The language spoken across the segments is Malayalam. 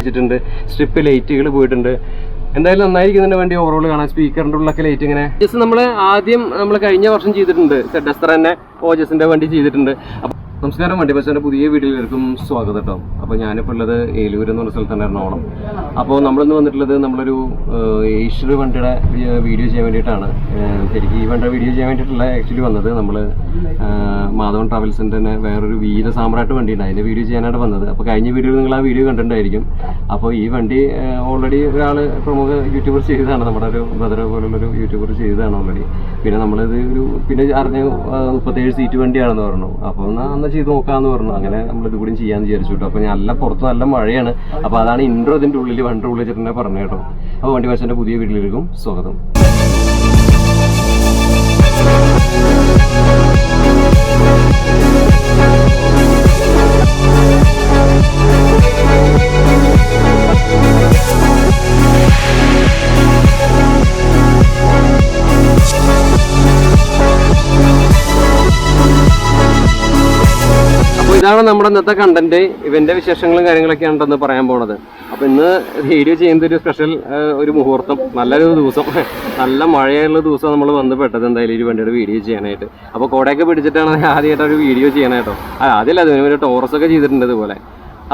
അടിച്ചിട്ടുണ്ട്, സ്ട്രിപ്പ് ലൈറ്റുകൾ പോയിട്ടുണ്ട്. എന്തായാലും നന്നായിരിക്കുന്നുണ്ട് വണ്ടി ഓവറോൾ കാണാൻ. സ്പീക്കറിൻ്റെ ഉള്ളൊക്കെ ലൈറ്റ് ഇങ്ങനെ ജസ്റ്റ് നമ്മൾ ആദ്യം കഴിഞ്ഞ വർഷം ചെയ്തിട്ടുണ്ട്. സെഡസ്റ്റർ തന്നെ ഓജസിൻ്റെ വണ്ടി ചെയ്തിട്ടുണ്ട്. നമസ്കാരം, വണ്ടി ബസ്സിൻ്റെ പുതിയ വീഡിയോയിലേക്കും സ്വാഗതം കേട്ടോ. അപ്പോൾ ഞാനിപ്പോൾ ഉള്ളത് ഏലൂർ എന്ന് പറഞ്ഞ സ്ഥലത്താണ്, എറണാകുളം. അപ്പോൾ നമ്മളിന്ന് വന്നിട്ടുള്ളത് നമ്മളൊരു ഏഷ്യർ വണ്ടിയുടെ വീഡിയോ ചെയ്യാൻ വേണ്ടിയിട്ടാണ്. ശരിക്കും ഈ വണ്ടിയുടെ വീഡിയോ ചെയ്യാൻ വേണ്ടിയിട്ടുള്ള ആക്ച്വലി വന്നത് നമ്മൾ മാധവൻ ട്രാവൽസിൻ്റെ തന്നെ വേറൊരു വീര സാമ്രാട്ട് വണ്ടിയുണ്ട്, അതിൻ്റെ വീഡിയോ ചെയ്യാനായിട്ട് വന്നത്. അപ്പോൾ കഴിഞ്ഞ വീഡിയോയിൽ നിങ്ങൾ ആ വീഡിയോ കണ്ടിട്ടുണ്ടായിരിക്കും. അപ്പോൾ ഈ വണ്ടി ഓൾറെഡി ഒരാൾ പ്രമുഖ യൂട്യൂബർ ചെയ്തതാണ്, നമ്മുടെ ഒരു ബ്രദർ പോലുള്ളൊരു യൂട്യൂബർ ചെയ്തതാണ് ഓൾറെഡി. പിന്നെ നമ്മളിത് പിന്നെ അറിഞ്ഞ് 37 സീറ്റ് വണ്ടിയാണെന്ന് പറഞ്ഞു. അപ്പോൾ അന്ന് ചെയ്ത് നോക്കാമെന്ന് പറഞ്ഞു. അങ്ങനെ നമ്മളിത് കൂടി ചെയ്യാമെന്ന് വിചാരിച്ചു കേട്ടോ. അപ്പോൾ നല്ല പുറത്ത് നല്ല മഴയാണ്. അപ്പോൾ അതാണ് ഇൻട്രോ ഇതിൻ്റെ ഉള്ളിൽ വണ്ടിയുടെ ഉള്ളിൽ വെച്ചിട്ട് പറഞ്ഞു കേട്ടോ. അപ്പോൾ വണ്ടി ബസ്സിൻ്റെ പുതിയ വീഡിയോയിലേക്കും സ്വാഗതം. ഇതാണ് നമ്മുടെ ഇന്നത്തെ കണ്ടന്റ്. ഇവന്റെ വിശേഷങ്ങളും കാര്യങ്ങളൊക്കെയാണ് ഉണ്ടെന്ന് പറയാൻ പോണത്. അപ്പോൾ ഇന്ന് വീഡിയോ ചെയ്യുന്നത് ഒരു സ്പെഷ്യൽ ഒരു മുഹൂർത്തം, നല്ലൊരു ദിവസം, നല്ല മഴയുള്ള ദിവസം നമ്മൾ വന്ന് പെട്ടത് എന്തായാലും ഈ വണ്ടിയുടെ വീഡിയോ ചെയ്യാനായിട്ട്. അപ്പോൾ കോടയൊക്കെ പിടിച്ചിട്ടാണ് ആദ്യമായിട്ട് ഒരു വീഡിയോ ചെയ്യാനായിട്ടോ. ആദ്യമല്ല, അതിന് വേണ്ടി ടോറസൊക്കെ ചെയ്തിട്ടുണ്ട് ഇതുപോലെ.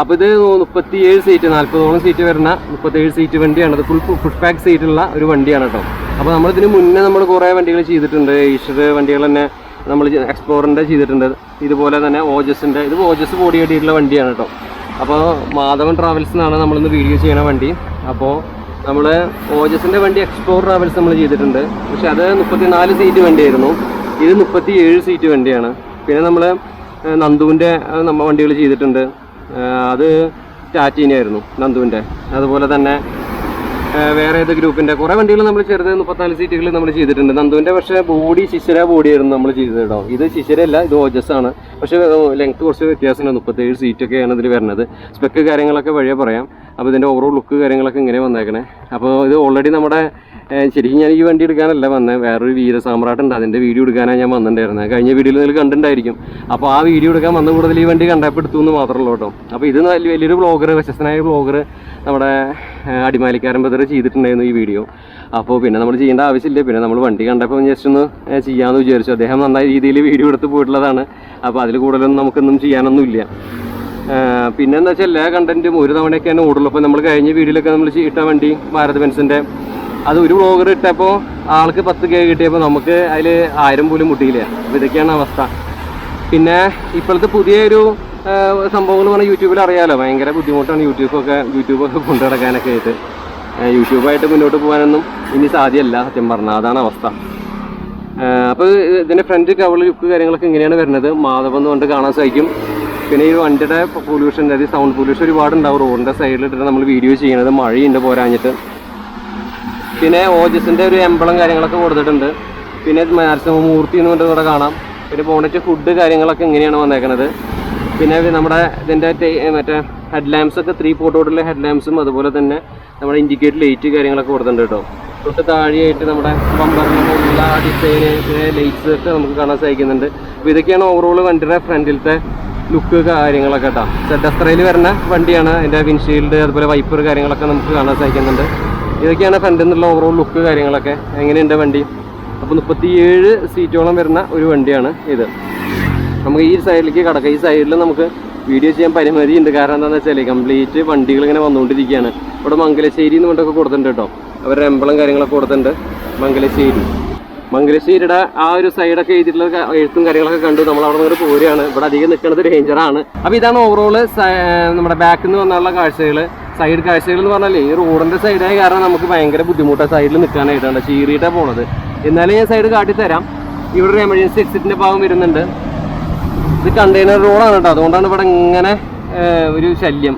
അപ്പോൾ ഇത് 37 സീറ്റ്, 40ഓളം സീറ്റ് വരുന്ന 37 സീറ്റ് വണ്ടിയാണ്. ഇത് ഫുൾ പാക്ക് സീറ്റുള്ള ഒരു വണ്ടിയാണ് കേട്ടോ. അപ്പോൾ നമ്മളിതിന് മുന്നേ നമ്മൾ കുറേ വണ്ടികൾ ചെയ്തിട്ടുണ്ട്. ഈശ്വർ വണ്ടികൾ തന്നെ നമ്മൾ എക്സ്പ്ലോറിൻ്റെ ചെയ്തിട്ടുണ്ട്. ഇതുപോലെ തന്നെ ഓജസിൻ്റെ, ഇത് ഓജസ് ബോഡി കെട്ടിയിട്ടുള്ള വണ്ടിയാണ് കേട്ടോ. അപ്പോൾ മാധവൻ ട്രാവൽസ് എന്നാണ് നമ്മളിന്ന് വീഡിയോ ചെയ്യണ വണ്ടി. അപ്പോൾ നമ്മൾ ഓജസിൻ്റെ വണ്ടി എക്സ്പ്ലോർ ട്രാവൽസ് നമ്മൾ ചെയ്തിട്ടുണ്ട്. പക്ഷെ അത് 34 സീറ്റ് വണ്ടിയായിരുന്നു. ഇത് 37 സീറ്റ് വണ്ടിയാണ്. പിന്നെ നമ്മൾ നന്ദുവിൻ്റെ നമ്മൾ വണ്ടികൾ ചെയ്തിട്ടുണ്ട്. അത് ടാറ്റീനായിരുന്നു നന്ദുവിൻ്റെ. അതുപോലെ തന്നെ വേറെ ഏത് ഗ്രൂപ്പിൻ്റെ കുറേ വണ്ടികൾ നമ്മൾ ചെറുത് 34 സീറ്റുകൾ നമ്മൾ ചെയ്തിട്ടുണ്ട്. നന്ദുവിൻ്റെ പക്ഷേ ബോഡി ശിശിര ബോഡിയായിരുന്നു നമ്മൾ ചെയ്തത് കേട്ടോ. ഇത് ശിശിരല്ല, ഇത് ഓജസ്സാണ്. പക്ഷേ ലെങ്ത്ത് കുറച്ച് വ്യത്യാസമുണ്ട്. 37 സീറ്റൊക്കെയാണ് ഇതിൽ വരുന്നത്. സ്പെക്ക് കാര്യങ്ങളൊക്കെ വഴിയെ പറയാം. അപ്പോൾ ഇതിൻ്റെ ഓവറോൾ ലുക്ക് കാര്യങ്ങളൊക്കെ ഇങ്ങനെ വന്നേക്കണേ. അപ്പോൾ ഇത് ഓൾറെഡി നമ്മുടെ ശരിക്കും ഞാൻ ഈ വണ്ടി എടുക്കാനല്ല വന്നത്, വേറൊരു വീര സാമ്രാട്ടുണ്ട്, അതിൻ്റെ വീഡിയോ എടുക്കാനാണ് ഞാൻ വന്നിട്ടുണ്ടായിരുന്നത്. കഴിഞ്ഞ വീഡിയോയിൽ നിങ്ങൾ കണ്ടിട്ടുണ്ടായിരിക്കും. അപ്പോൾ ആ വീഡിയോ എടുക്കാൻ വന്ന കൂടുതൽ ഈ വണ്ടി കണ്ടപ്പോൾ എടുത്തു എന്ന് മാത്രമേ ഉള്ളൂ കേട്ടോ. അപ്പോൾ ഇത് വലിയൊരു ബ്ലോഗർ, വ്യത്യസ്തനായ ബ്ലോഗർ നമ്മുടെ അടിമാലിക്കാരൻ ബദർ ചെയ്തിട്ടുണ്ടായിരുന്നു ഈ വീഡിയോ. അപ്പോൾ പിന്നെ നമ്മൾ ചെയ്യേണ്ട ആവശ്യമില്ല. പിന്നെ നമ്മൾ വണ്ടി കണ്ടപ്പോൾ ജസ്റ്റ് ഒന്ന് ചെയ്യാമെന്ന് വിചാരിച്ചു. അദ്ദേഹം നന്നായ രീതിയിൽ വീഡിയോ എടുത്ത് പോയിട്ടുള്ളതാണ്. അപ്പോൾ അതിൽ കൂടുതലൊന്നും നമുക്കൊന്നും ചെയ്യാനൊന്നുമില്ല. പിന്നെ എന്താ വെച്ചാൽ എല്ലാ കണ്ടൻറ്റും ഒരു തവണയൊക്കെ തന്നെ ഓടുള്ളൂ. അപ്പോൾ നമ്മൾ കഴിഞ്ഞ വീഡിയോയിലൊക്കെ നമ്മൾ ഇട്ട വണ്ടി ഭാരത് ബെൻസിൻ്റെ, അത് ഒരു വ്ളോഗർ ഇട്ടപ്പോൾ ആൾക്ക് 10K കിട്ടിയപ്പോൾ നമുക്ക് അതിൽ 1000 പോലും മുട്ടിയില്ല. അപ്പോൾ ഇതൊക്കെയാണ് അവസ്ഥ. പിന്നെ ഇപ്പോഴത്തെ പുതിയൊരു സംഭവങ്ങൾ പറഞ്ഞാൽ യൂട്യൂബിൽ അറിയാമല്ലോ, ഭയങ്കര ബുദ്ധിമുട്ടാണ് യൂട്യൂബൊക്കെ കൊണ്ടു നടക്കാനൊക്കെ ആയിട്ട്. യൂട്യൂബായിട്ട് മുന്നോട്ട് പോകാനൊന്നും ഇനി സാധ്യമല്ല സത്യം പറഞ്ഞാൽ, അതാണ് അവസ്ഥ. അപ്പോൾ ഇതിൻ്റെ ഫ്രണ്ട് കവർ ലുക്ക് കാര്യങ്ങളൊക്കെ ഇങ്ങനെയാണ് വരുന്നത്. മാധവം എന്ന് കൊണ്ട് കാണാൻ സാധിക്കും. പിന്നെ ഈ വണ്ടിയുടെ പൊല്യൂഷൻ, അതായത് സൗണ്ട് പൊല്യൂഷൻ ഒരുപാടുണ്ടാവും. റോഡിൻ്റെ സൈഡിലിട്ടിട്ട് നമ്മൾ വീഡിയോ ചെയ്യണത്, മഴയുണ്ട് പോരാഞ്ഞിട്ട്. പിന്നെ ഓജസിൻ്റെ ഒരു എംബ്ലം കാര്യങ്ങളൊക്കെ കൊടുത്തിട്ടുണ്ട്. പിന്നെ നരസിംഹമൂർത്തി എന്ന് പറഞ്ഞിട്ട് ഇവിടെ കാണാം. പിന്നെ ബോണറ്റ് ഫുഡ് കാര്യങ്ങളൊക്കെ ഇങ്ങനെയാണ് വന്നേക്കുന്നത്. പിന്നെ നമ്മുടെ ഇതിൻ്റെ മറ്റേ ഹെഡ് ലാമ്പ്സൊക്കെ 3 പോട്ടോടുള്ള ഹെഡ് ലാമ്പ്സും അതുപോലെ തന്നെ നമ്മുടെ ഇൻഡിക്കേറ്റർ ലൈറ്റ് കാര്യങ്ങളൊക്കെ കൊടുത്തിട്ടുണ്ട് കേട്ടോ. തൊട്ട് താഴെയായിട്ട് നമ്മുടെ ബമ്പറിനുള്ള ഡിസൈന് ലൈറ്റ്സ് ഒക്കെ നമുക്ക് കാണാൻ സാധിക്കുന്നുണ്ട്. അപ്പോൾ ഇതൊക്കെയാണ് ഓവറോൾ വണ്ടിയുടെ ഫ്രണ്ടിലത്തെ ലുക്ക് കാര്യങ്ങളൊക്കെ കേട്ടോ. സെഡസ്ത്രയിൽ വരുന്ന വണ്ടിയാണ്. അതിൻ്റെ വിൻഷീൽഡ് അതുപോലെ വൈപ്പർ കാര്യങ്ങളൊക്കെ നമുക്ക് കാണാൻ സാധിക്കുന്നുണ്ട്. ഇതൊക്കെയാണ് ഫ്രണ്ടിൽ നിന്നുള്ള ഓവറോൾ ലുക്ക് കാര്യങ്ങളൊക്കെ. എങ്ങനെയുണ്ട് വണ്ടി? അപ്പോൾ 37 സീറ്റോളം വരുന്ന ഒരു വണ്ടിയാണ് ഇത്. നമുക്ക് ഈ സൈഡിലേക്ക് കിടക്കാം. ഈ സൈഡിൽ നമുക്ക് വീഡിയോ ചെയ്യാൻ പരിമിതി ഉണ്ട്. കാരണം എന്താണെന്ന് വെച്ചാൽ കംപ്ലീറ്റ് വണ്ടികൾ ഇങ്ങനെ വന്നുകൊണ്ടിരിക്കുകയാണ്. ഇവിടെ മംഗലശ്ശേരി എന്ന് കൊണ്ടൊക്കെ കൊടുത്തിട്ടുണ്ട് കേട്ടോ. അവരുടെ എംബ്ലം കാര്യങ്ങളൊക്കെ കൊടുത്തിട്ടുണ്ട്. മംഗലശ്ശേരിയുടെ ആ ഒരു സൈഡൊക്കെ എഴുതിയിട്ടുള്ള എഴുത്തും കാര്യങ്ങളൊക്കെ കണ്ടു. നമ്മൾ അവിടെ നിന്ന് പോരുകയാണ്. ഇവിടെ അധികം നിൽക്കുന്നത് ഡേഞ്ചറാണ്. അപ്പോൾ ഇതാണ് ഓവറോൾ നമ്മുടെ ബാക്കിൽ നിന്ന് വന്നുള്ള കാഴ്ചകൾ. സൈഡ് കാഴ്ചകൾ എന്ന് പറഞ്ഞാൽ ഈ റോഡിൻ്റെ സൈഡായ കാരണം നമുക്ക് ഭയങ്കര ബുദ്ധിമുട്ടാണ് സൈഡിൽ നിൽക്കാനായിട്ടാണ്. ചീറിയിട്ടാണ് പോണത്. എന്നാലും ഞാൻ സൈഡ് കാട്ടിത്തരാം. ഇവിടെ ഒരു എമർജൻസി എക്സിറ്റിൻ്റെ ഭാഗം വരുന്നുണ്ട്. ഇത് കണ്ടെയ്നർ റോഡാണ് കേട്ടോ. അതുകൊണ്ടാണ് ഇവിടെ ഇങ്ങനെ ഒരു ശല്യം.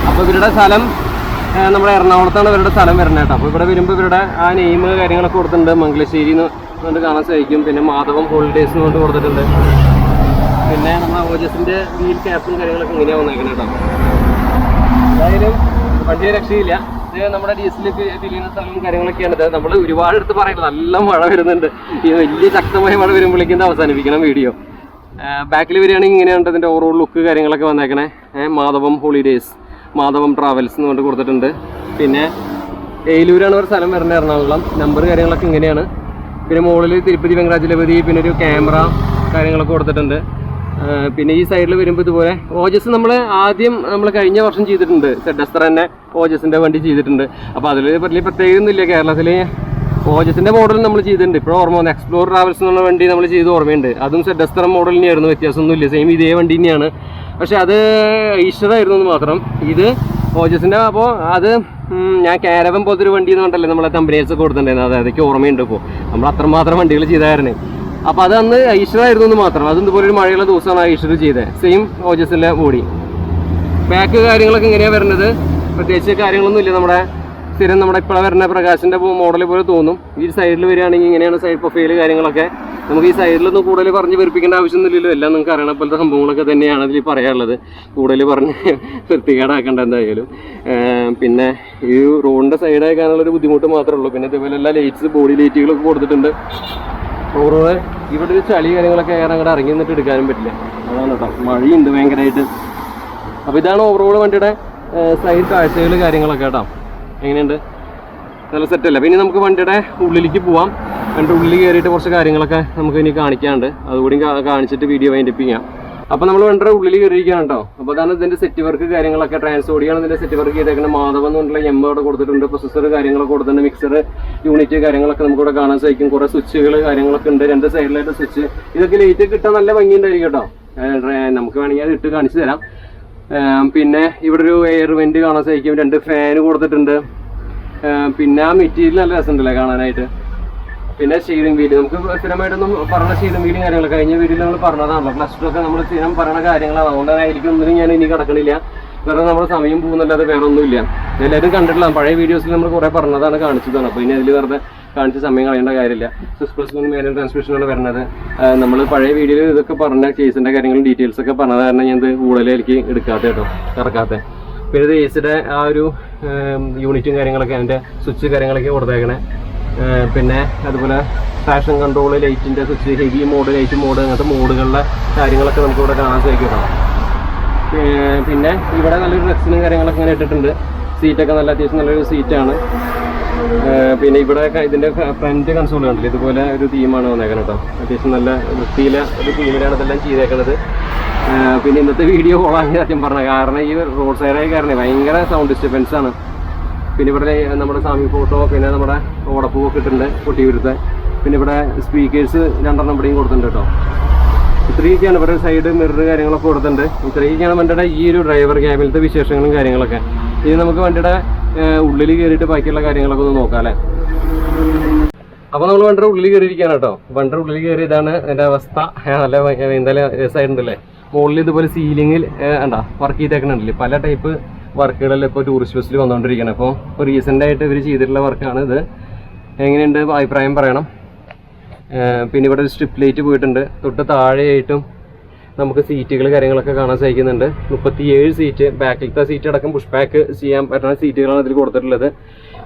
അപ്പോൾ ഇവരുടെ സ്ഥലം നമ്മുടെ എറണാകുളത്താണ് ഇവരുടെ സ്ഥലം വരുന്നത് കേട്ടോ. അപ്പോൾ ഇവിടെ വരുമ്പോൾ ഇവരുടെ ആ നെയിം കാര്യങ്ങളൊക്കെ കൊടുത്തിട്ടുണ്ട്. മംഗലശ്ശേരി എന്ന് കൊണ്ട് കാണാൻ സാധിക്കും. പിന്നെ മാധവം ഹോളിഡേയ്സ് കൊണ്ട് കൊടുത്തിട്ടുണ്ട്. പിന്നെ നമ്മുടെ ഓജസിൻ്റെ വീൽ ക്യാപ്പും കാര്യങ്ങളൊക്കെ ഇങ്ങനെയാണ് വന്നേക്കുന്നത് കേട്ടോ. എന്തായാലും വണ്ടിയെ രക്ഷയില്ല. ഇത് നമ്മുടെ ഡീസൽ തിരിയുന്ന സ്ഥലവും കാര്യങ്ങളൊക്കെയാണ്. നമ്മൾ ഒരുപാട് എടുത്ത് പറയുന്നത് നല്ല മഴ വരുന്നുണ്ട്. ഈ വലിയ ശക്തമായ മഴ വരുമ്പോഴേക്കും ഇത് അവസാനിപ്പിക്കണം വീഡിയോ. ബാക്കിൽ വരികയാണെങ്കിൽ ഇങ്ങനെയാണ് ഇതിൻ്റെ ഓവറോൾ ലുക്ക് കാര്യങ്ങളൊക്കെ വന്നേക്കണേ. മാധവം ഹോളിഡേയ്സ് മാധവം ട്രാവൽസ് എന്ന് പറഞ്ഞിട്ട് കൊടുത്തിട്ടുണ്ട്. പിന്നെ ഏലൂരാണ് ഒരു സ്ഥലം വരുന്നത്, എറണാകുളം. നമ്പർ കാര്യങ്ങളൊക്കെ ഇങ്ങനെയാണ്. പിന്നെ മുകളിൽ തിരുപ്പതി വെങ്കടാചലപതി, പിന്നെ ഒരു ക്യാമറ കാര്യങ്ങളൊക്കെ കൊടുത്തിട്ടുണ്ട്. പിന്നെ ഈ സൈഡിൽ വരുമ്പോൾ ഇതുപോലെ ഓജസ് നമ്മൾ ആദ്യം കഴിഞ്ഞ വർഷം ചെയ്തിട്ടുണ്ട്. സെഡസ്റ്റർ തന്നെ ഓജസിൻ്റെ വണ്ടി ചെയ്തിട്ടുണ്ട്. അപ്പോൾ അതിൽ വലിയ പ്രത്യേകമൊന്നുമില്ല. കേരളത്തിൽ ഓജസിൻ്റെ മോഡൽ നമ്മൾ ചെയ്തിട്ടുണ്ട്. ഇപ്പോൾ ഓർമ്മ വന്നു, എക്സ്പ്ലോർ ട്രാവൽസ് എന്നുള്ള വണ്ടി നമ്മൾ ചെയ്ത് ഓർമ്മയുണ്ട്. അതും സെഡസ്റ്റർ മോഡൽ തന്നെയായിരുന്നു, വ്യത്യാസമൊന്നുമില്ല, സെയിം ഇതേ വണ്ടി തന്നെയാണ്. പക്ഷെ അത് ഈശ്വരായിരുന്നു എന്ന് മാത്രം. ഇത് ഓജസിൻ്റെ. അപ്പോൾ അത് ഞാൻ കാരവൻ പോലത്തെ ഒരു വണ്ടി എന്ന് പറഞ്ഞിട്ടല്ലേ നമ്മളെ കമ്പനീസ് കൊടുത്തിട്ടുണ്ടായിരുന്നു. അതൊക്കെ ഓർമ്മയുണ്ട്. ഇപ്പോൾ നമ്മൾ അത്രമാത്രം വണ്ടികൾ ചെയ്തായിരുന്നു. അപ്പോൾ അത് അന്ന് ഈശ്വരായിരുന്നു എന്ന് മാത്രം. അതും ഇതുപോലെ ഒരു മഴയുള്ള ദിവസമാണ് ഈശ്വർ ചെയ്തത്. Same ഓജസിൻ്റെ body. ബാക്ക് കാര്യങ്ങളൊക്കെ എങ്ങനെയാണ് വരുന്നത്, പ്രത്യേകിച്ച് കാര്യങ്ങളൊന്നുമില്ല. നമ്മുടെ സ്ഥിരം നമ്മുടെ ഇപ്പോൾ വരുന്ന പ്രകാശിൻ്റെ മോഡൽ പോലെ തോന്നും. ഈ സൈഡിൽ വരികയാണെങ്കിൽ ഇങ്ങനെയാണ് സൈഡ് പ്രൊഫൈൽ കാര്യങ്ങളൊക്കെ. നമുക്ക് ഈ സൈഡിലൊന്നും കൂടുതൽ പറഞ്ഞ് വെറുപ്പിക്കേണ്ട ആവശ്യമൊന്നുമില്ലല്ലോ. എല്ലാം നിങ്ങൾക്ക് അറിയണ പോലത്തെ സംഭവങ്ങളൊക്കെ തന്നെയാണ് അതിൽ പറയാനുള്ളത്. കൂടുതൽ പറഞ്ഞ് വൃത്തികേടാക്കേണ്ട എന്തായാലും. പിന്നെ ഈ റോഡിൻ്റെ സൈഡാക്കാനുള്ളൊരു ബുദ്ധിമുട്ട് മാത്രമേ ഉള്ളൂ. പിന്നെ ഇതുപോലെ എല്ലാ ലൈറ്റ്സ്, ബോഡി ലൈറ്റുകളൊക്കെ കൊടുത്തിട്ടുണ്ട്. ഓവറോൾ ഇവിടെ ഒരു ചളി കാര്യങ്ങളൊക്കെ ഏറെ അങ്ങോട്ട് ഇറങ്ങി നിന്നിട്ട് എടുക്കാനും പറ്റില്ല. അതാണ് കേട്ടോ, മഴയുണ്ട് ഭയങ്കരമായിട്ട്. അപ്പോൾ ഇതാണ് ഓവറോൾ വണ്ടിയുടെ സൈഡ് കാഴ്ചകൾ കാര്യങ്ങളൊക്കെ കേട്ടോ. എങ്ങനെയുണ്ട്, നല്ല സെറ്റല്ല. പിന്നെ നമുക്ക് വണ്ടിയുടെ ഉള്ളിലേക്ക് പോവാം. വണ്ടിയുടെ ഉള്ളിൽ കയറിയിട്ട് കുറച്ച് കാര്യങ്ങളൊക്കെ നമുക്ക് ഇനി കാണിക്കാനുണ്ട്. അതുകൂടി കാണിച്ചിട്ട് വീഡിയോ വൈൻഡപ്പ് ചെയ്യാം. അപ്പോൾ നമ്മൾ വണ്ടിയുടെ ഉള്ളിൽ കയറിയിരിക്കുകയാണ് കേട്ടോ. അപ്പോൾ അതാണ് ഇതിൻ്റെ സെറ്റ് വർക്ക് കാര്യങ്ങളൊക്കെ. ട്രാൻസോഡിയാണ് ഇതിൻ്റെ സെറ്റ് വർക്ക് ചെയ്തേക്കുന്നത്. മാധവം എന്നുള്ള എം അവിടെ കൊടുത്തിട്ടുണ്ട്. പ്രൊസസ്സർ കാര്യങ്ങളൊക്കെ കൊടുത്തിട്ടുണ്ട്. മിക്സർ യൂണിറ്റ് കാര്യങ്ങളൊക്കെ നമുക്കിവിടെ കാണാൻ സാധിക്കും. കുറേ സ്വിച്ചുകൾ കാര്യങ്ങളൊക്കെ ഉണ്ട്. രണ്ട് സൈഡിലായിട്ട് സ്വിച്ച്. ഇതൊക്കെ ലൈറ്റ് കിട്ടാൻ നല്ല ഭംഗിയുണ്ടായിരിക്കും കേട്ടോ. നമുക്ക് വേണമെങ്കിൽ അത് ഇട്ട് കാണിച്ചു തരാം. പിന്നെ ഇവിടെ ഒരു എയർ വെന്റ് കാണാൻ സാധിക്കും. 2 ഫാന് കൊടുത്തിട്ടുണ്ട്. പിന്നെ ആ മെറ്റീരിയൽ നല്ല രസമുണ്ടല്ലേ കാണാനായിട്ട്. പിന്നെ സ്റ്റീറിംഗ് വീല് നമുക്ക് സ്ഥിരമായിട്ടൊന്നും പറഞ്ഞ സ്റ്റീറിംഗ് വീലും കാര്യങ്ങളൊക്കെ കഴിഞ്ഞ വീട്ടിൽ നമ്മൾ പറഞ്ഞതാണല്ലോ. പ്ലസ് ടു ഒക്കെ നമ്മൾ സ്ഥിരം പറയുന്ന കാര്യങ്ങളാണ്. അതുകൊണ്ടായിരിക്കും ഒന്നിനും ഞാൻ ഇനി കിടക്കണില്ല. വേറെ നമ്മുടെ സമയം പോകുന്നല്ലാതെ വേറെ ഒന്നുമില്ല. എല്ലാവരും കണ്ടിട്ടുള്ള പഴയ വീഡിയോസിൽ നമ്മൾ കുറേ പറഞ്ഞതാണ്, കാണിച്ചതാണ്. അപ്പോൾ ഇനി അതിൽ വെറുതെ കാണിച്ച് സമയം കളയേണ്ട കാര്യമില്ല. 6+1 മാനുവൽ ട്രാൻസ്മിഷനാണ് വരുന്നത്. നമ്മൾ പഴയ വീഡിയോയിൽ ഇതൊക്കെ പറഞ്ഞ കേസിൻ്റെ കാര്യങ്ങളും ഡീറ്റെയിൽസ് ഒക്കെ പറഞ്ഞത് കാരണം ഞാൻ ഇത് കൂടുതലേക്ക് എടുക്കാത്ത കേട്ടോ, ഇറക്കാത്ത. പിന്നെ ഇത് എസിയുടെ ആ ഒരു യൂണിറ്റും കാര്യങ്ങളൊക്കെ, അതിൻ്റെ സ്വിച്ച് കാര്യങ്ങളൊക്കെ കൊടുത്തേക്കണേ. പിന്നെ അതുപോലെ ഫാഷൻ കൺട്രോൾ, ലൈറ്റിൻ്റെ switch, heavy mode, light mode, അങ്ങനത്തെ മോഡുകളിലെ കാര്യങ്ങളൊക്കെ നമുക്കിവിടെ കാണാൻ സാധിക്കും. പിന്നെ ഇവിടെ നല്ലൊരു ഡ്രസ്സിനും കാര്യങ്ങളൊക്കെ ഇങ്ങനെ ഇട്ടിട്ടുണ്ട്. സീറ്റൊക്കെ നല്ല അത്യാവശ്യം നല്ലൊരു സീറ്റാണ്. പിന്നെ ഇവിടെ ഇതിൻ്റെ ഫ്രണ്ട് കൺസോൾ കണ്ടില്ല, ഇതുപോലെ ഒരു തീമാണ് വന്നേക്കണം കേട്ടോ. അത്യാവശ്യം നല്ല വൃത്തിയിലെ ഒരു തീമിലാണ് ഇതെല്ലാം ചെയ്തേക്കുന്നത്. പിന്നെ ഇന്നത്തെ വീഡിയോ കോളാക്കി സത്യം പറഞ്ഞത്, കാരണം ഈ റോഡ് സൈഡായ കാരണം ഭയങ്കര സൗണ്ട് ഡിസ്റ്റർബൻസ് ആണ്. പിന്നെ ഇവിടെ നമ്മുടെ സാമി ഫോട്ടോ, പിന്നെ നമ്മുടെ ഓടപ്പൂവൊക്കെ ഇട്ടിട്ടുണ്ട് കൊട്ടിയൂരത്തെ. പിന്നെ ഇവിടെ സ്പീക്കേഴ്സ് 2 ഇവിടെയും കൊടുത്തിട്ടുണ്ട് കേട്ടോ. ഇത്രയൊക്കെയാണ് ഇവിടെ സൈഡ് മിറർ കാര്യങ്ങളൊക്കെ കൊടുത്തിട്ടുണ്ട്. ഇത്രയൊക്കെയാണ് വണ്ടിയുടെ ഈ ഒരു ഡ്രൈവർ ക്യാബിലത്തെ വിശേഷങ്ങളും കാര്യങ്ങളൊക്കെ. ഇനി നമുക്ക് വണ്ടിയുടെ ഉള്ളിൽ കയറിയിട്ട് ബാക്കിയുള്ള കാര്യങ്ങളൊക്കെ ഒന്ന് നോക്കാം അല്ലേ. അപ്പോൾ നമ്മൾ വണ്ടിയുടെ ഉള്ളിൽ കയറിയിരിക്കുകയാണ് കേട്ടോ. വണ്ടിയുടെ ഉള്ളിൽ കയറി ഇതാണ് എൻ്റെ അവസ്ഥ. നല്ല എന്തായാലും രസമായിട്ടുണ്ടല്ലേ. മുകളിൽ ഇതുപോലെ സീലിങ്ങിൽ വർക്ക് ചെയ്തേക്കണുണ്ടല്ലേ. പല ടൈപ്പ് വർക്കുകളെല്ലാം ഇപ്പോൾ ടൂറിസ്റ്റ് ബസ്സിൽ വന്നുകൊണ്ടിരിക്കുകയാണ്. അപ്പോൾ റീസെൻ്റായിട്ട് ഇവർ ചെയ്തിട്ടുള്ള വർക്കാണ് ഇത്. എങ്ങനെയുണ്ട് അഭിപ്രായം പറയണം. പിന്നെ ഇവിടെ ഒരു സ്ട്രിപ്പ് ലൈറ്റ് പോയിട്ടുണ്ട്. തൊട്ട് താഴെയായിട്ടും നമുക്ക് സീറ്റുകൾ കാര്യങ്ങളൊക്കെ കാണാൻ സാധിക്കുന്നുണ്ട്. 37 സീറ്റ്, ബാക്കിലത്തെ സീറ്റ് അടക്കം പുഷ് ബാക്ക് ചെയ്യാൻ പറ്റുന്ന സീറ്റുകളാണ് ഇതിൽ കൊടുത്തിട്ടുള്ളത്.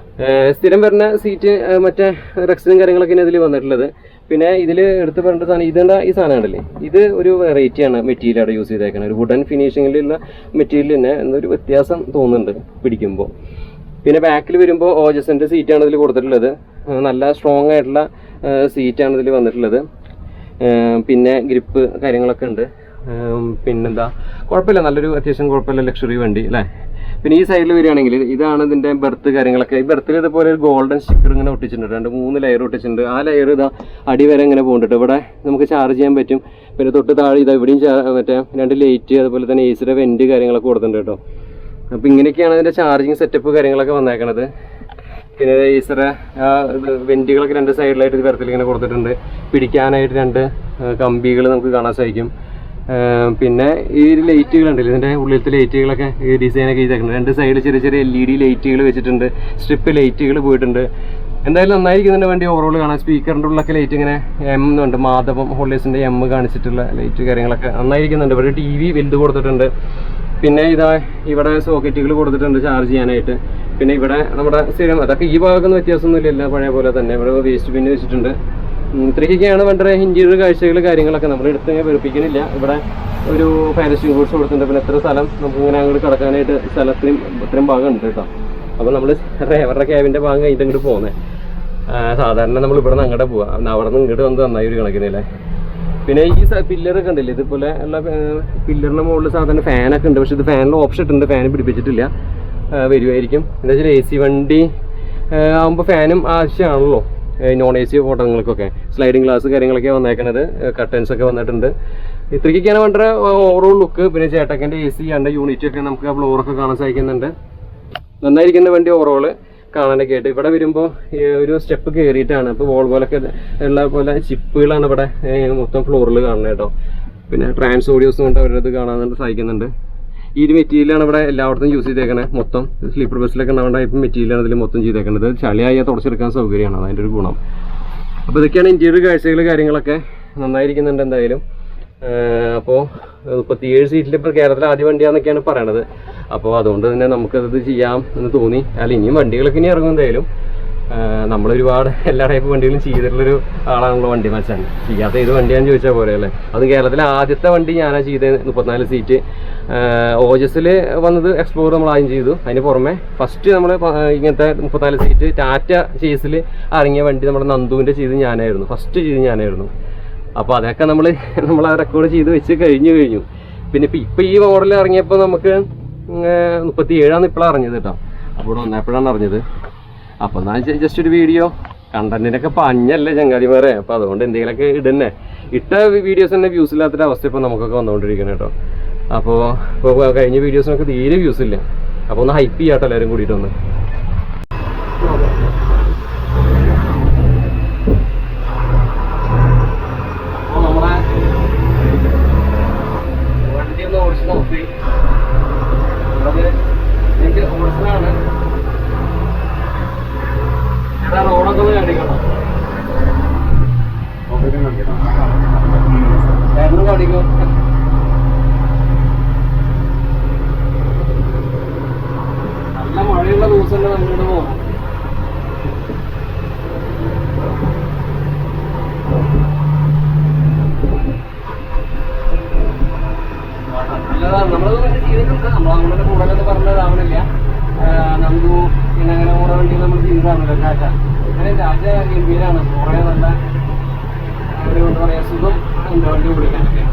സ്ഥിരം വരുന്ന സീറ്റ് മറ്റേ റെക്സിനും കാര്യങ്ങളൊക്കെയാണ് ഇതിൽ വന്നിട്ടുള്ളത്. പിന്നെ ഇതിൽ എടുത്ത് പറയേണ്ട സാധനം ഇതെന്താ, ഈ സാധനം ഉണ്ടല്ലേ, ഇത് ഒരു വെറൈറ്റിയാണ് മെറ്റീരിയൽ അവിടെ യൂസ് ചെയ്തേക്കുന്നത്. ഒരു വുഡൻ ഫിനിഷിങ്ങിലുള്ള മെറ്റീരിയൽ തന്നെ എന്നൊരു വ്യത്യാസം തോന്നുന്നുണ്ട് പിടിക്കുമ്പോൾ. പിന്നെ ബാക്കിൽ വരുമ്പോൾ ഓജസിൻ്റെ സീറ്റാണ് ഇതിൽ കൊടുത്തിട്ടുള്ളത്. നല്ല സ്ട്രോങ് ആയിട്ടുള്ള സീറ്റാണ് ഇതിൽ വന്നിട്ടുള്ളത്. പിന്നെ ഗ്രിപ്പ് കാര്യങ്ങളൊക്കെ ഉണ്ട്. പിന്നെന്താ, കുഴപ്പമില്ല, നല്ലൊരു അത്യാവശ്യം കുഴപ്പമില്ല ലക്ഷറി വണ്ടി അല്ലേ. പിന്നെ ഈ സൈഡിൽ വരികയാണെങ്കിൽ ഇതാണ് ഇതിൻ്റെ ബെർത്ത് കാര്യങ്ങളൊക്കെ. ഈ ബെർത്തിൽ ഇതുപോലെ ഒരു ഗോൾഡൻ സ്റ്റിക്കർ ഇങ്ങനെ ഒട്ടിച്ചിട്ടുണ്ട്. 2-3 ലെയർ ഒട്ടിച്ചിട്ടുണ്ട്. ആ ലെയർ ഇതാ അടി വരെ ഇങ്ങനെ പോകുന്നുണ്ട്. ഇവിടെ നമുക്ക് ചാർജ് ചെയ്യാൻ പറ്റും. പിന്നെ തൊട്ട് താഴെ ഇതാ ഇവിടെയും മറ്റേ 2 ലൈറ്റ്, അതുപോലെ തന്നെ എസിയുടെ വെൻറ്റ് കാര്യങ്ങളൊക്കെ കൊടുത്തിട്ടുണ്ട് കേട്ടോ. അപ്പോൾ ഇങ്ങനെയൊക്കെയാണ് ഇതിൻ്റെ ചാർജിങ് സെറ്റപ്പ് കാര്യങ്ങളൊക്കെ വന്നേക്കണത്. പിന്നെ ഈസറ വെൻറ്റുകളൊക്കെ 2 സൈഡിലായിട്ട് ഇത് ബെർത്തിൽ ഇങ്ങനെ കൊടുത്തിട്ടുണ്ട്. പിടിക്കാനായിട്ട് 2 കമ്പികൾ നമുക്ക് കാണാൻ സാധിക്കും. പിന്നെ ഈ ലൈറ്റുകളുണ്ടല്ലോ, ഇതിൻ്റെ ഉള്ളിലത്തെ ലൈറ്റുകളൊക്കെ ഈ ഡിസൈനൊക്കെ ചെയ്തേക്കുന്നത്. 2 സൈഡിൽ ചെറിയ ചെറിയ LED ലൈറ്റുകൾ വെച്ചിട്ടുണ്ട്. സ്ട്രിപ്പ് ലൈറ്റുകൾ പോയിട്ടുണ്ട്. എന്തായാലും നന്നായിരിക്കുന്നുണ്ട് വണ്ടി ഓവറോൾ കാണാൻ. സ്പീക്കറിൻ്റെ ഉള്ളൊക്കെ ലൈറ്റ് ഇങ്ങനെ എന്നുണ്ട്, മാധവം ഹോൾഡേഴ്സിൻ്റെ കാണിച്ചിട്ടുള്ള ലൈറ്റ് കാര്യങ്ങളൊക്കെ നന്നായിരിക്കുന്നുണ്ട്. ഇവിടെ TV വലുത് കൊടുത്തിട്ടുണ്ട്. പിന്നെ ഇതാ ഇവിടെ സോക്കറ്റുകൾ കൊടുത്തിട്ടുണ്ട് ചാർജ് ചെയ്യാനായിട്ട്. പിന്നെ ഇവിടെ നമ്മുടെ സ്ഥിരം അതൊക്കെ ഈ ഭാഗമൊന്നും വ്യത്യാസമൊന്നുമില്ല, പഴയ പോലെ തന്നെ. ഇവിടെ വേസ്റ്റ് ബിന്ന് വെച്ചിട്ടുണ്ട്. ഇത്രയ്ക്കൊക്കെയാണ് വേണ്ട ഇന്റീരിയർ കാഴ്ചകൾ കാര്യങ്ങളൊക്കെ. നമ്മൾ എടുത്ത് വെറുപ്പിക്കുന്നില്ല. ഇവിടെ ഒരു ഫാൻറ്റസി കോഴ്സ് കൊടുത്തിട്ടുണ്ട്. പിന്നെ എത്ര സ്ഥലം നമുക്ക് ഇങ്ങനെ അങ്ങോട്ട് കിടക്കാനായിട്ട് ഇത്രയും ഭാഗം ഉണ്ട് കേട്ടോ. അപ്പോൾ നമ്മൾ ഡ്രൈവറുടെ ക്യാബിൻ്റെ ഭാഗം കഴിഞ്ഞിട്ട് ഇങ്ങോട്ട് പോകുന്നത്. സാധാരണ നമ്മൾ ഇവിടെ നിന്ന് അങ്ങോട്ട് പോവാം. അവിടെ നിന്ന് ഇങ്ങോട്ട് വന്ന് നന്നായി ഒരു കണക്കിനല്ലേ. പിന്നെ ഈ പില്ലറൊക്കെ ഉണ്ടല്ലേ, ഇതുപോലെ ഉള്ള പില്ലറിൻ്റെ മുകളിൽ സാധാരണ ഫാനൊക്കെ ഉണ്ട്. പക്ഷേ ഇത് ഫാനിൽ ഓപ്ഷൻ ഇട്ടുണ്ട്, ഫാൻ പിടിപ്പിച്ചിട്ടില്ല. വരുമായിരിക്കും. എന്താ വെച്ചാൽ AC വണ്ടി ആകുമ്പോൾ ഫാനും ആവശ്യമാണല്ലോ. നോൺ AC ഓട്ടങ്ങൾക്കൊക്കെ സ്ലൈഡിങ് ഗ്ലാസ് കാര്യങ്ങളൊക്കെ വന്നേക്കണത്. കർട്ടൻസ് ഒക്കെ വന്നിട്ടുണ്ട്. ഇത്രയ്ക്കൊക്കെയാണ് വേണ്ട ഓവറോൾ ലുക്ക്. പിന്നെ ചേട്ടക്കൻ്റെ AC ഉണ്ട്, യൂണിറ്റ് ഒക്കെ നമുക്ക് ആ ഫ്ലോറൊക്കെ കാണാൻ സാധിക്കുന്നുണ്ട്. നന്നായിരിക്കുന്ന വണ്ടി ഓവറോള് കാണാനൊക്കെ ആയിട്ട്. ഇവിടെ വരുമ്പോൾ ഒരു സ്റ്റെപ്പ് കയറിയിട്ടാണ്. ഇപ്പോൾ വോൾവോലൊക്കെ ഉള്ള പോലെ ചിപ്പുകളാണ് ഇവിടെ മൊത്തം ഫ്ലോറിൽ കാണുന്നത് കേട്ടോ. പിന്നെ ട്രാൻസ് ഓഡിയോസ് കൊണ്ട് അവരത് കാണാൻ സാധിക്കുന്നുണ്ട്. ഈ ഒരു മെറ്റീരിയലാണ് ഇവിടെ എല്ലായിടത്തും യൂസ് ചെയ്തേക്കണേ. മൊത്തം സ്ലീപ്പർ ബസ്സിലൊക്കെ ഉണ്ടാവേണ്ട ടൈപ്പ് മെറ്റീരിയലാണ് ഇതിൽ മൊത്തം ചെയ്തേക്കുന്നത്. ചളിയായി തുടച്ചെടുക്കാൻ സൗകര്യമാണ്, അതിൻ്റെ ഒരു ഗുണം. അപ്പോൾ ഇതൊക്കെയാണ് ഇന്റീരിയർ കാഴ്ചകൾ കാര്യങ്ങളൊക്കെ. നന്നായിരിക്കുന്നുണ്ട് എന്തായാലും. അപ്പോൾ 37 സീറ്റിൽ ഇപ്പോൾ കേരളത്തിൽ ആദ്യ വണ്ടിയാണെന്നൊക്കെയാണ് പറയണത്. അപ്പോൾ അതുകൊണ്ട് തന്നെ നമുക്കത് ചെയ്യാം എന്ന് തോന്നി. അല്ല, ഇനിയും വണ്ടികളൊക്കെ ഇനി ഇറങ്ങും എന്തായാലും. നമ്മളൊരുപാട് എല്ലാ ടൈപ്പ് വണ്ടികളും ചെയ്തിട്ടുള്ളൊരു ആളാണല്ലോ വണ്ടി മച്ചാൻ. ചെയ്യാത്ത ഏത് വണ്ടിയാണെന്ന് ചോദിച്ചാൽ പോലെ അല്ലേ. അത് കേരളത്തിലെ ആദ്യത്തെ വണ്ടി ഞാനാണ് ചെയ്തത്. 34 സീറ്റ് ഓജസിൽ വന്നത് എക്സ്പ്ലോർ നമ്മൾ ആദ്യം ചെയ്തു. അതിന് പുറമെ ഫസ്റ്റ് നമ്മൾ ഇങ്ങനത്തെ 34 സീറ്റ് ടാറ്റ ചേസിൽ ഇറങ്ങിയ വണ്ടി നമ്മുടെ നന്ദുവിൻ്റെ ചെയ്ത് ഞാനായിരുന്നു. ഫസ്റ്റ് ചെയ്ത് ഞാനായിരുന്നു. അപ്പോൾ അതൊക്കെ നമ്മൾ ആ റെക്കോർഡ് ചെയ്ത് വെച്ച് കഴിഞ്ഞു. പിന്നെ ഇപ്പം ഈ മോഡൽ ഇറങ്ങിയപ്പോൾ നമുക്ക് 37 ഇപ്പോഴാണ് അറിഞ്ഞത് കേട്ടോ. അപ്പോൾ ഇവിടെ വന്നപ്പോഴാണ് അറിഞ്ഞത്. അപ്പോൾ എന്നാൽ ജസ്റ്റ് ഒരു വീഡിയോ കണ്ടന്റിനൊക്കെ പഞ്ഞല്ലേ ചങ്ങാതിമാരെ. അപ്പോൾ അതുകൊണ്ട് എന്തെങ്കിലുമൊക്കെ ഇട്ട വീഡിയോസ് തന്നെ വ്യൂസ് ഇല്ലാത്തൊരു അവസ്ഥ ഇപ്പോൾ നമുക്കൊക്കെ വന്നുകൊണ്ടിരിക്കണം കേട്ടോ. അപ്പോൾ കഴിഞ്ഞ വീഡിയോസിനൊക്കെ തീരെ വ്യൂസ് ഇല്ല. അപ്പോൾ ഒന്ന് ഹൈപ്പ് ചെയ്യാട്ടോ എല്ലാവരും കൂടിയിട്ടൊന്ന്. അപ്പോൾ നമ്മുടെ വണ്ടി ഒന്ന് ഓടിച്ച് നോക്കി. അത് എനിക്ക് ഓടിച്ചതാണ്. റോഡൊക്കെ ഒന്ന് കാണിക്കണം. കാണിക്കും. നല്ല മഴയുള്ള ദിവസം അങ്ങോട്ട് പോകും. നല്ലതാണ്. നമ്മളത് വണ്ടി ചെയ്തിട്ടുണ്ട്. നമ്മളങ്ങനെ കൂടുതലൊന്നും പറഞ്ഞതാവണില്ല. നമുക്ക് പിന്നെ അങ്ങനെ ഓരോ വണ്ടി നമ്മൾ ചെയ്തതാണല്ലോ ടാറ്റ. അങ്ങനെ ടാറ്റ ഗംഭീരാണ്. കുറേ നല്ല ഒരു എന്താ പറയുക സുഖം ഉണ്ട് വണ്ടി ഓടിക്കാനൊക്കെ.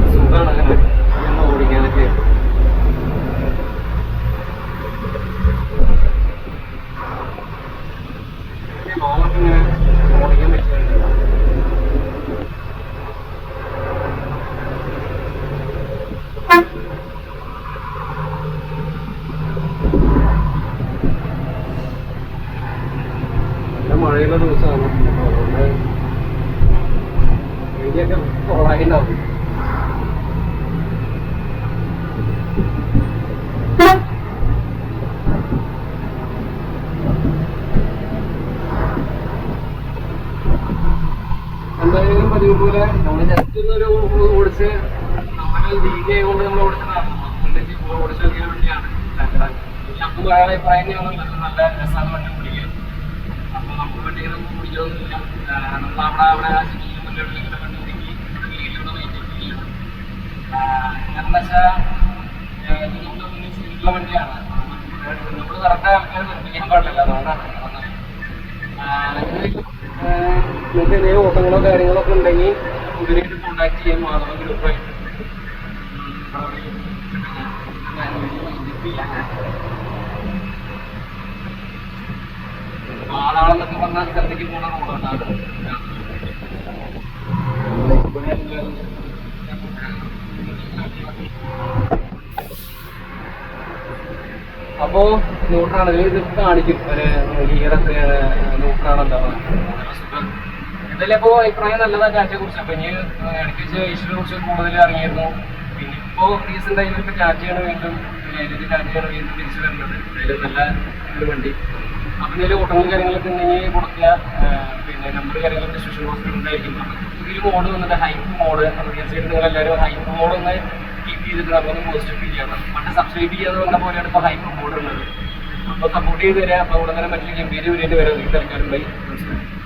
സുഖമാണ് അങ്ങനെ ഓടിക്കാനൊക്കെ. ഓടിക്കാൻ പറ്റുന്നുണ്ട്. നല്ല മഴയുള്ള ദിവസമാണ്. അതുകൊണ്ട് വീഡിയൊക്കെ കൊള്ളായിട്ടുണ്ടാവും. എന്തായാലും പതിവ് പോലെ നമ്മൾ ജസ്റ്റ് ഒന്നൊരു ഓടിച്ച് നമ്മളെ ലീഗ് ആയതുകൊണ്ട് നമ്മൾ ഓടിച്ചതാണ്. ഓടിച്ച് നോക്കിയ വണ്ടിയാണ്. നമുക്ക് പറയാൻ അഭിപ്രായം നല്ല രസമാണ് വണ്ടി ഓടിക്കാൻ. അപ്പോൾ നമുക്ക് വണ്ടി നമുക്ക് ഓടിക്കണമെന്നില്ല. നമ്മൾ അവിടെ ആ സിറ്റിയിൽ വണ്ടി ഓടിക്കി ലീഗിലൂടെ മെയിൻറ്റെയിൻ ചെയ്യണം. കാരണം വെച്ചാൽ നമ്മൾ സീറ്റുള്ള വണ്ടിയാണ്. നമ്മൾ കറക്റ്റ് ആൾക്കാർ നിർമ്മിക്കാൻ പാടില്ല. അതുകൊണ്ടാണ് നിങ്ങൾക്ക് എന്തെങ്കിലും ഓട്ടങ്ങളോ കാര്യങ്ങളൊക്കെ ഉണ്ടെങ്കിൽ ഇവരായിട്ട് കോണ്ടാക്ട് ചെയ്യാൻ മാത്രം ഗ്രൂപ്പായിട്ട് ആളാളെന്നൊക്കെ പറഞ്ഞാൽ സ്ഥലത്തേക്ക് പോകണ റോഡാണ്. അപ്പോൾ ന്യൂട്രാണ് ഇത് കാണിക്കും. ഒരു ഗിയർ എത്രയാണ്, ന്യൂട്രാണ് എന്താണ് എന്തായാലും. അപ്പോൾ അഭിപ്രായം നല്ലതാണ് ടാറ്റയെ കുറിച്ച്. അപ്പോൾ ഇനി ഇടയ്ക്ക് വെച്ച് ഈശ്വരനെ കുറിച്ച് കൂടുതൽ ഇറങ്ങിയിരുന്നു. പിന്നെ ഇപ്പോൾ റീസെൻ്റ് ആയിട്ട് ഇപ്പോൾ ചാർജ് വീണ്ടും തിരിച്ചു വരുന്നത്. അതിൽ നല്ല ഒരു വണ്ടി. അപ്പം ഇതിൽ ഓട്ടങ്ങളും കാര്യങ്ങളൊക്കെ ഉണ്ടെങ്കിൽ കൊടുക്കുക. പിന്നെ നമ്പർ കാര്യങ്ങളൊക്കെ ഡിസ്ക്രിപ്ഷൻ ബോക്സിൽ ഉണ്ടായിരിക്കും. അപ്പം പുതിയൊരു മോഡ് വന്നിട്ട് ഹൈപ്പ് മോഡ്. അപ്പോൾ തീർച്ചയായിട്ടും നിങ്ങളെല്ലാവരും ഹൈപ്പ് മോഡ് ഒന്ന് കീപ്പ് ചെയ്തിട്ട് നമ്മളൊന്ന് പോസിറ്റീവ് ചെയ്യണം. പണ്ട് സബ്സ്ക്രൈബ് ചെയ്യാന്ന് പറഞ്ഞ പോലെയാണ് ഇപ്പോൾ ഹൈപ്പ് മോഡ് ഉള്ളത്. അപ്പോൾ സപ്പോർട്ട് ചെയ്ത് തരാം. അപ്പോൾ ഉടനെ മറ്റൊരു ഗംഭീര വീഡിയോ വരാൻ തൽക്കാലം ബൈ. നമസ്കാരം.